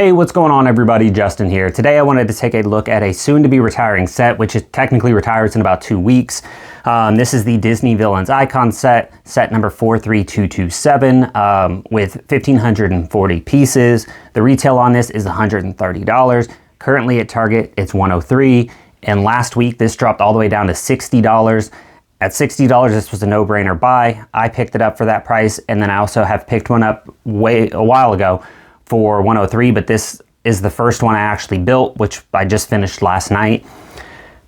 Hey, what's going on everybody? Justin here. Today I wanted to take a look at a soon-to-be retiring set, which is technically retires in about 2 weeks. This is the Disney Villains Icon set number 43227 with 1,540 pieces. The retail on this is $130. Currently at Target, it's $103. And last week, this dropped all the way down to $60. At $60, this was a no-brainer buy. I picked it up for that price, and then I also have picked one up a while ago for $103, but this is the first one I actually built, which I just finished last night.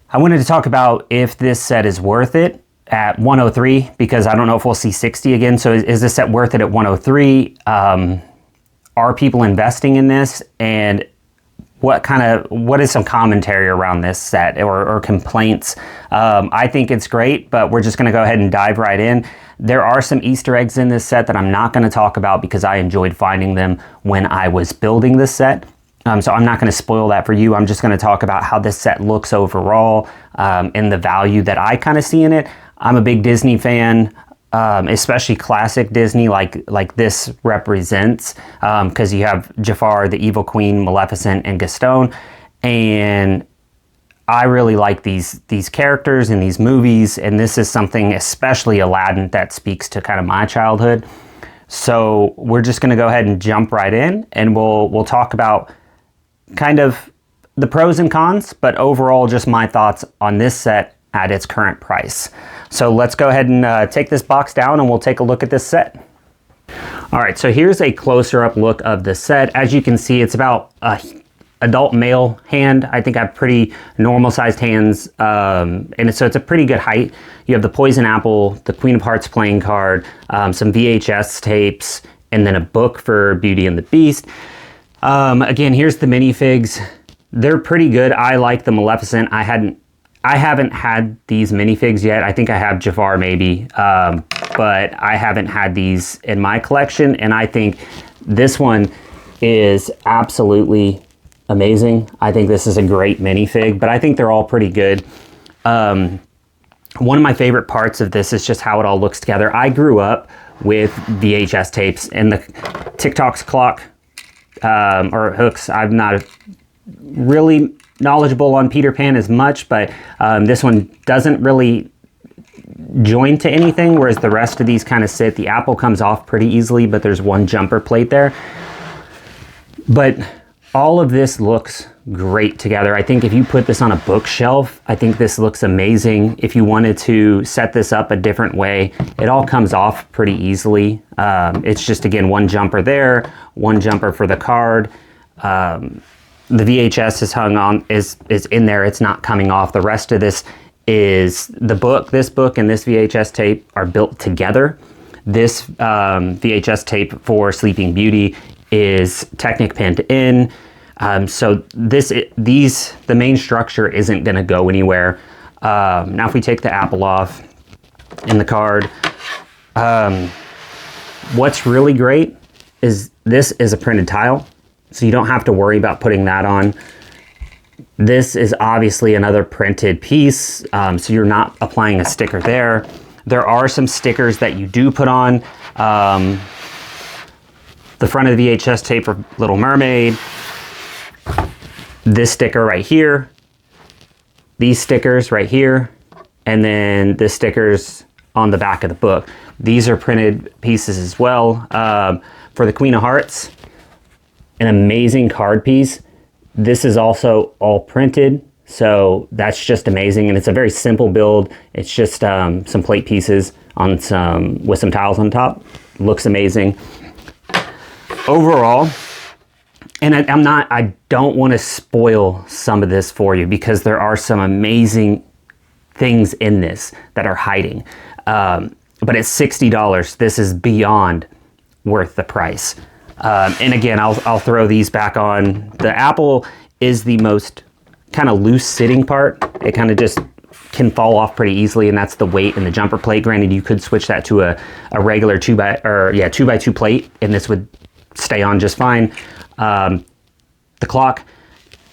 I wanted to talk about if this set is worth it at $103, because I don't know if we'll see $60 again. So is this set worth it at $103? Are people investing in this? And what is some commentary around this set or complaints? I think it's great, but we're just gonna go ahead and dive right in. There are some Easter eggs in this set that I'm not gonna talk about because I enjoyed finding them when I was building this set. So I'm not gonna spoil that for you. I'm just gonna talk about how this set looks overall and the value that I kind of see in it. I'm a big Disney fan. Especially classic Disney like this represents, because you have Jafar, the Evil Queen, Maleficent, and Gaston, and I really like these characters in these movies, and this is something, especially Aladdin, that speaks to kind of my childhood. So we're just going to go ahead and jump right in, and we'll talk about kind of the pros and cons, but overall just my thoughts on this set at its current price. So let's go ahead and take this box down and we'll take a look at this set. All right, so here's a closer up look of the set. As you can see, it's about adult male hand. I think I have pretty normal sized hands, and so it's a pretty good height. You have the Poison Apple, the Queen of Hearts playing card, some VHS tapes, and then a book for Beauty and the Beast. Again, here's the minifigs. They're pretty good. I like the Maleficent. I haven't had these minifigs yet. I think I have Jafar maybe, but I haven't had these in my collection, and I think this one is absolutely amazing. I think this is a great minifig, but I think they're all pretty good. One of my favorite parts of this is just how it all looks together. I grew up with VHS tapes and the Tick-Tock's clock, or hooks. I'm not really knowledgeable on Peter Pan as much, but this one doesn't really join to anything, whereas the rest of these kind of sit. The apple comes off pretty easily, but there's one jumper plate there. But all of this looks great together. I think if you put this on a bookshelf, I think this looks amazing. If you wanted to set this up a different way, it all comes off pretty easily. It's just, again, one jumper there, one jumper for the card. The VHS is hung on, is in there. It's not coming off. The rest of this is the book. This book and this VHS tape are built together. This VHS tape for Sleeping Beauty is Technic pinned in. So the main structure isn't going to go anywhere. Now if we take the apple off in the card, what's really great is this is a printed tile. So you don't have to worry about putting that on. This is obviously another printed piece, so you're not applying a sticker there. There are some stickers that you do put on. The front of the VHS tape for Little Mermaid. This sticker right here. These stickers right here. And then the stickers on the back of the book. These are printed pieces as well. For the Queen of Hearts, an amazing card piece. This is also all printed, so that's just amazing, and it's a very simple build. It's just some plate pieces on with some tiles on top. Looks amazing. Overall, and I don't want to spoil some of this for you because there are some amazing things in this that are hiding. But at $60, this is beyond worth the price. And again, I'll throw these back on. The apple is the most kind of loose sitting part. It kind of just can fall off pretty easily, and that's the weight and the jumper plate. Granted, you could switch that to a regular 2x2 plate, and this would stay on just fine. The clock,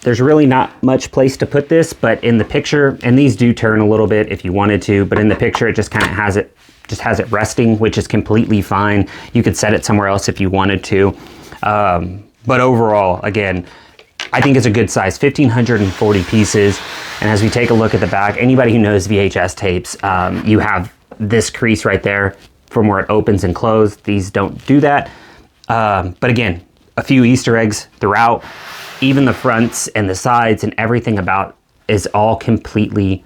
there's really not much place to put this, but in the picture, and these do turn a little bit if you wanted to, but in the picture it just kind of has it resting, which is completely fine. You could set it somewhere else if you wanted to. But overall, again, I think it's a good size, 1,540 pieces. And as we take a look at the back, anybody who knows VHS tapes, you have this crease right there from where it opens and closes. These don't do that. But again, a few Easter eggs throughout. Even the fronts and the sides and everything about is all completely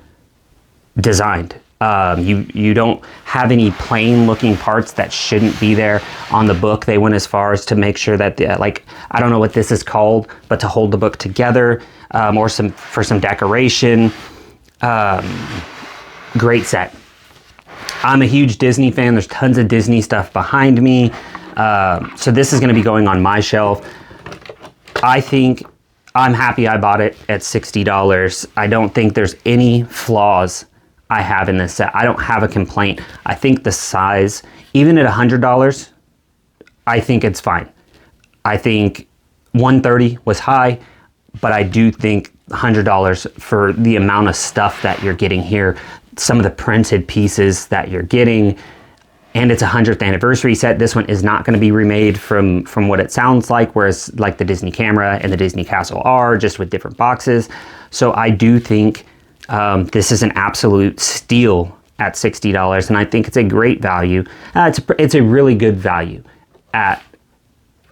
designed. You don't have any plain looking parts that shouldn't be there. On the book, they went as far as to make sure that I don't know what this is called, but to hold the book together, or for some decoration. Great set. I'm a huge Disney fan. There's tons of Disney stuff behind me. So this is going to be going on my shelf. I think I'm happy I bought it at $60. I don't think there's any flaws I have in this set. I don't have a complaint. I think the size, even at $100, I think it's fine. I think $130 was high, but I do think $100 for the amount of stuff that you're getting here, some of the printed pieces that you're getting, and it's a 100th anniversary set. This one is not going to be remade from what it sounds like, whereas like the Disney Camera and the Disney Castle are, just with different boxes. So I do think this is an absolute steal at $60, and I think it's a great value. It's a really good value at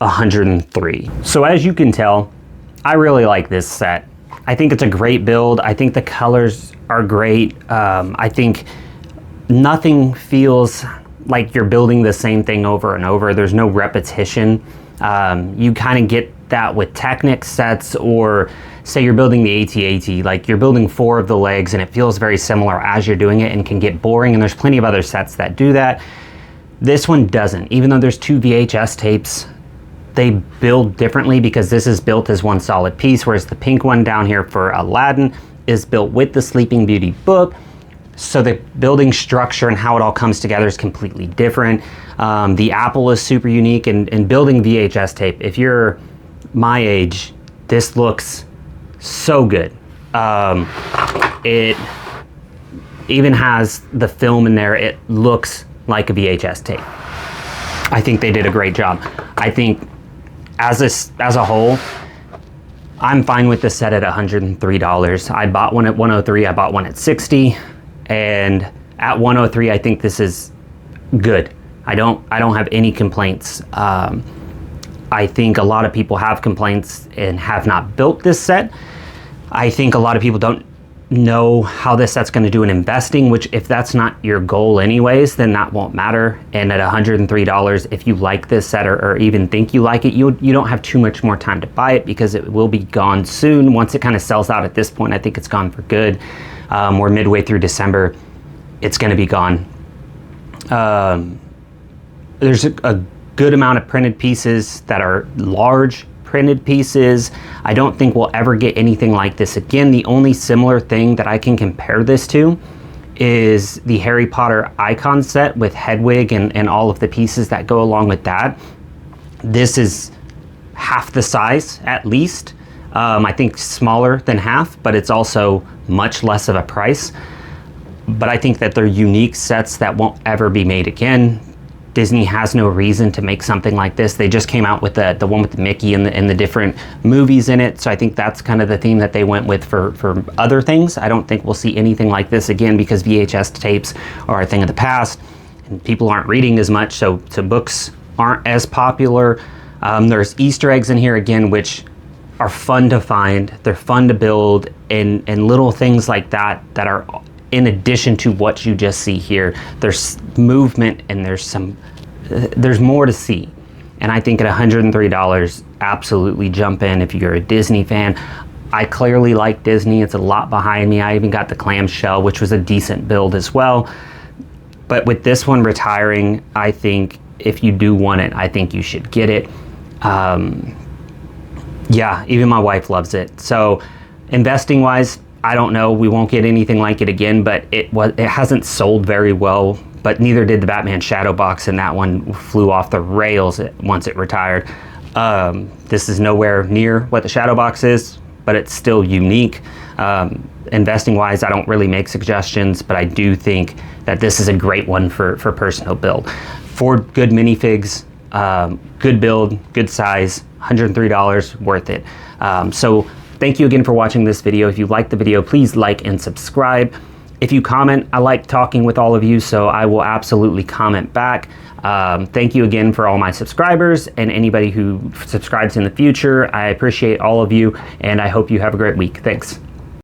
$103. So as you can tell, I really like this set. I think it's a great build. I think the colors are great. I think nothing feels like you're building the same thing over and over. There's no repetition. You kind of get that with Technic sets, or say you're building the AT-AT, like you're building 4 of the legs and it feels very similar as you're doing it and can get boring, and there's plenty of other sets that do that. This one doesn't. Even though there's 2 VHS tapes, they build differently because this is built as one solid piece, whereas the pink one down here for Aladdin is built with the Sleeping Beauty book. So the building structure and how it all comes together is completely different. The Apple is super unique, and building VHS tape, if you're my age, this looks so good. It even has the film in there. It looks like a VHS tape. I think they did a great job. I think as a whole, I'm fine with this set at $103. I bought one at $103. I bought one at $60. And at $103, I think this is good. I don't have any complaints. I think a lot of people have complaints and have not built this set. I think a lot of people don't know how this set's going to do in investing, which if that's not your goal anyways, then that won't matter. And at $103, if you like this set or even think you like it, you don't have too much more time to buy it because it will be gone soon. Once it kind of sells out at this point, I think it's gone for good. We're midway through December. It's going to be gone. There's a good amount of printed pieces that are large printed pieces. I don't think we'll ever get anything like this again. The only similar thing that I can compare this to is the Harry Potter icon set with Hedwig and all of the pieces that go along with that. This is half the size at least. I think smaller than half, but it's also much less of a price. But I think that they're unique sets that won't ever be made again. Disney has no reason to make something like this. They just came out with the one with the Mickey and the different movies in it. So I think that's kind of the theme that they went with for other things. I don't think we'll see anything like this again because VHS tapes are a thing of the past and people aren't reading as much. So books aren't as popular. There's Easter eggs in here again, which are fun to find. They're fun to build, and little things like that are in addition to what you just see here. There's movement and there's more to see. And I think at $103, absolutely jump in if you're a Disney fan. I clearly like Disney. It's a lot behind me. I even got the clamshell, which was a decent build as well. But with this one retiring, I think if you do want it, I think you should get it. Yeah, even my wife loves it. So investing wise, I don't know. We won't get anything like it again, but it hasn't sold very well, but neither did the Batman Shadow Box, and that one flew off the rails once it retired. This is nowhere near what the Shadow Box is, but it's still unique. Investing wise, I don't really make suggestions, but I do think that this is a great one for personal build. 4 good minifigs, good build, good size, $103 worth it. So thank you again for watching this video. If you liked the video, please like and subscribe. If you comment, I like talking with all of you, so I will absolutely comment back. Thank you again for all my subscribers and anybody who subscribes in the future. I appreciate all of you, and I hope you have a great week. Thanks.